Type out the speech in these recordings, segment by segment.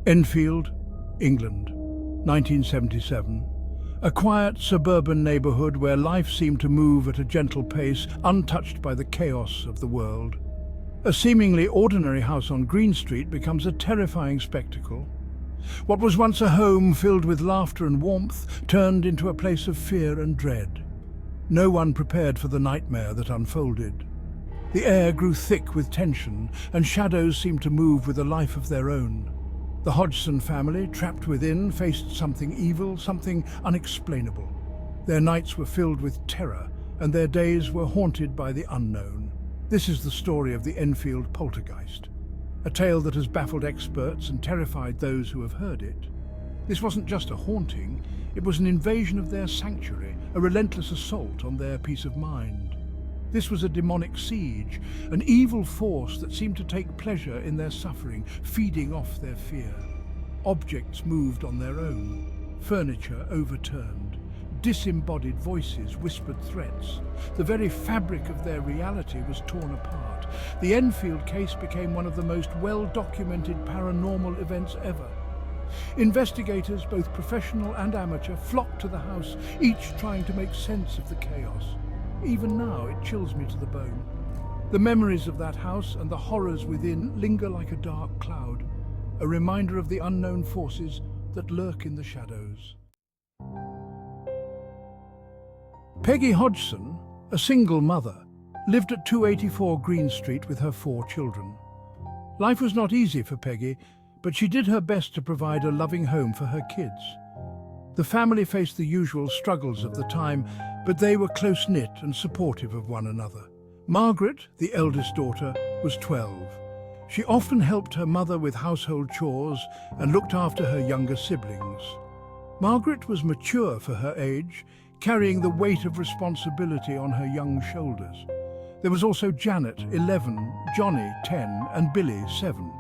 Enfield, England, 1977. A quiet suburban neighbourhood where life seemed to move at a gentle pace, untouched by the chaos of the world. A seemingly ordinary house on Green Street becomes a terrifying spectacle. What was once a home filled with laughter and warmth turned into a place of fear and dread. No one prepared for the nightmare that unfolded. The air grew thick with tension, and shadows seemed to move with a life of their own. The Hodson family, trapped within, faced something evil, something unexplainable. Their nights were filled with terror, and their days were haunted by the unknown. This is the story of the Enfield Poltergeist, a tale that has baffled experts and terrified those who have heard it. This wasn't just a haunting, it was an invasion of their sanctuary, a relentless assault on their peace of mind. This was a demonic siege, an evil force that seemed to take pleasure in their suffering, feeding off their fear. Objects moved on their own, furniture overturned, disembodied voices whispered threats. The very fabric of their reality was torn apart. The Enfield case became one of the most well-documented paranormal events ever. Investigators, both professional and amateur, flocked to the house, each trying to make sense of the chaos. Even now, it chills me to the bone. The memories of that house and the horrors within linger like a dark cloud, a reminder of the unknown forces that lurk in the shadows. Peggy Hodson, a single mother, lived at 284 Green Street with her 4 children. Life was not easy for Peggy, but she did her best to provide a loving home for her kids. The family faced the usual struggles of the time, but they were close-knit and supportive of one another. Margaret, the eldest daughter, was 12. She often helped her mother with household chores and looked after her younger siblings. Margaret was mature for her age, carrying the weight of responsibility on her young shoulders. There was also Janet, 11, Johnny, 10, and Billy, 7.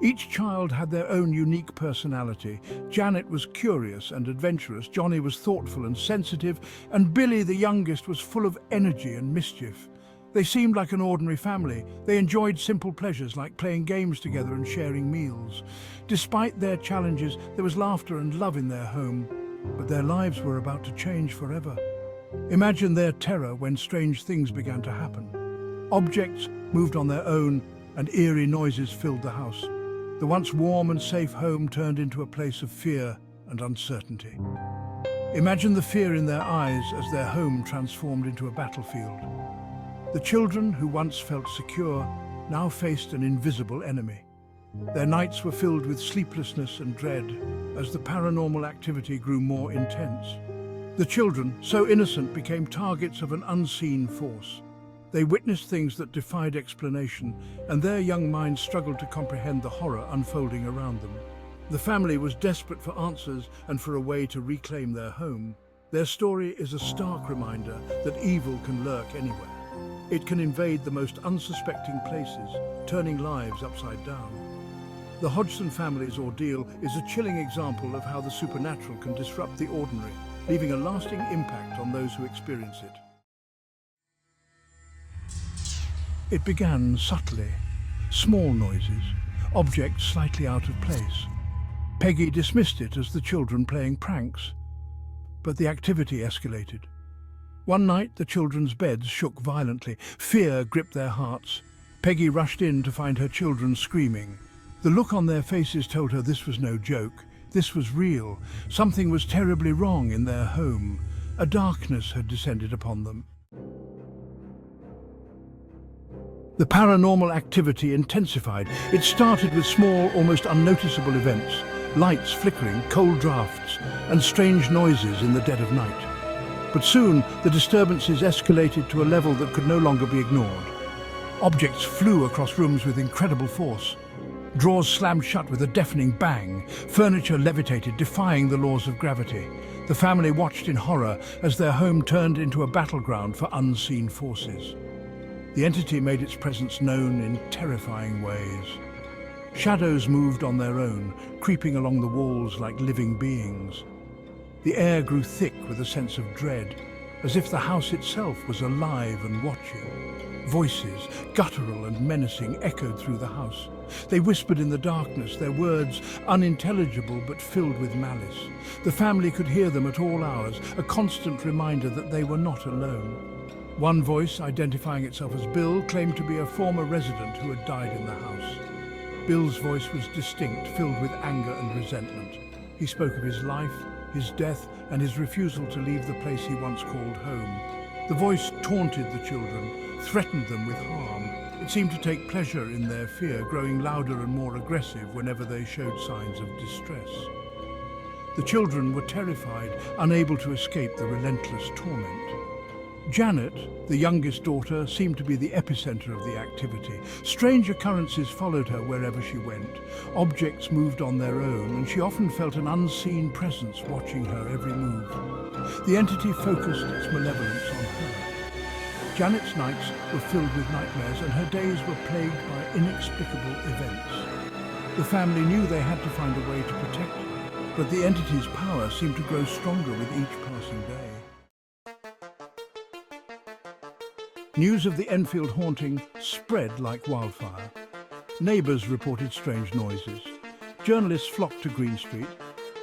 Each child had their own unique personality. Janet was curious and adventurous, Johnny was thoughtful and sensitive, and Billy, the youngest, was full of energy and mischief. They seemed like an ordinary family. They enjoyed simple pleasures like playing games together and sharing meals. Despite their challenges, there was laughter and love in their home, but their lives were about to change forever. Imagine their terror when strange things began to happen. Objects moved on their own, and eerie noises filled the house. The once warm and safe home turned into a place of fear and uncertainty. Imagine the fear in their eyes as their home transformed into a battlefield. The children, who once felt secure, now faced an invisible enemy. Their nights were filled with sleeplessness and dread as the paranormal activity grew more intense. The children, so innocent, became targets of an unseen force. They witnessed things that defied explanation, and their young minds struggled to comprehend the horror unfolding around them. The family was desperate for answers and for a way to reclaim their home. Their story is a stark reminder that evil can lurk anywhere. It can invade the most unsuspecting places, turning lives upside down. The Hodson family's ordeal is a chilling example of how the supernatural can disrupt the ordinary, leaving a lasting impact on those who experience it. It began subtly, small noises, objects slightly out of place. Peggy dismissed it as the children playing pranks, but the activity escalated. One night, the children's beds shook violently. Fear gripped their hearts. Peggy rushed in to find her children screaming. The look on their faces told her this was no joke. This was real. Something was terribly wrong in their home. A darkness had descended upon them. The paranormal activity intensified. It started with small, almost unnoticeable events, lights flickering, cold drafts, and strange noises in the dead of night. But soon, the disturbances escalated to a level that could no longer be ignored. Objects flew across rooms with incredible force. Drawers slammed shut with a deafening bang. Furniture levitated, defying the laws of gravity. The family watched in horror as their home turned into a battleground for unseen forces. The entity made its presence known in terrifying ways. Shadows moved on their own, creeping along the walls like living beings. The air grew thick with a sense of dread, as if the house itself was alive and watching. Voices, guttural and menacing, echoed through the house. They whispered in the darkness, their words unintelligible but filled with malice. The family could hear them at all hours, a constant reminder that they were not alone. One voice, identifying itself as Bill, claimed to be a former resident who had died in the house. Bill's voice was distinct, filled with anger and resentment. He spoke of his life, his death, and his refusal to leave the place he once called home. The voice taunted the children, threatened them with harm. It seemed to take pleasure in their fear, growing louder and more aggressive whenever they showed signs of distress. The children were terrified, unable to escape the relentless torment. Janet, the youngest daughter, seemed to be the epicenter of the activity. Strange occurrences followed her wherever she went. Objects moved on their own, and she often felt an unseen presence watching her every move. The entity focused its malevolence on her. Janet's nights were filled with nightmares, and her days were plagued by inexplicable events. The family knew they had to find a way to protect her, but the entity's power seemed to grow stronger with each passing day. News of the Enfield haunting spread like wildfire. Neighbours reported strange noises. Journalists flocked to Green Street.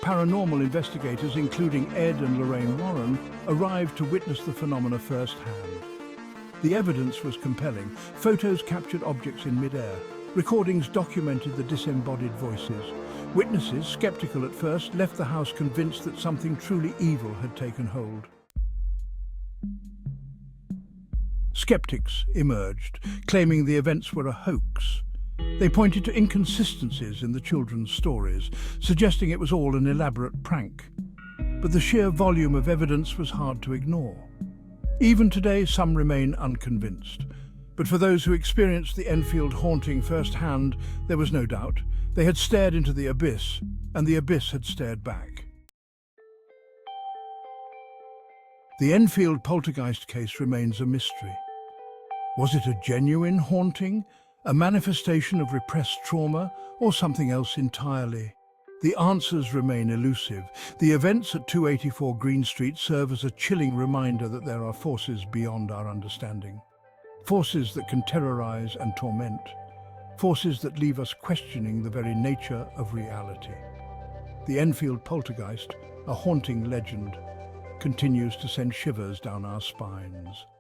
Paranormal investigators, including Ed and Lorraine Warren, arrived to witness the phenomena firsthand. The evidence was compelling. Photos captured objects in mid-air. Recordings documented the disembodied voices. Witnesses, skeptical at first, left the house convinced that something truly evil had taken hold. Skeptics emerged, claiming the events were a hoax. They pointed to inconsistencies in the children's stories, suggesting it was all an elaborate prank. But the sheer volume of evidence was hard to ignore. Even today, some remain unconvinced. But for those who experienced the Enfield haunting firsthand, there was no doubt. They had stared into the abyss, and the abyss had stared back. The Enfield Poltergeist case remains a mystery. Was it a genuine haunting, a manifestation of repressed trauma, or something else entirely? The answers remain elusive. The events at 284 Green Street serve as a chilling reminder that there are forces beyond our understanding. Forces that can terrorize and torment. Forces that leave us questioning the very nature of reality. The Enfield Poltergeist, a haunting legend, continues to send shivers down our spines.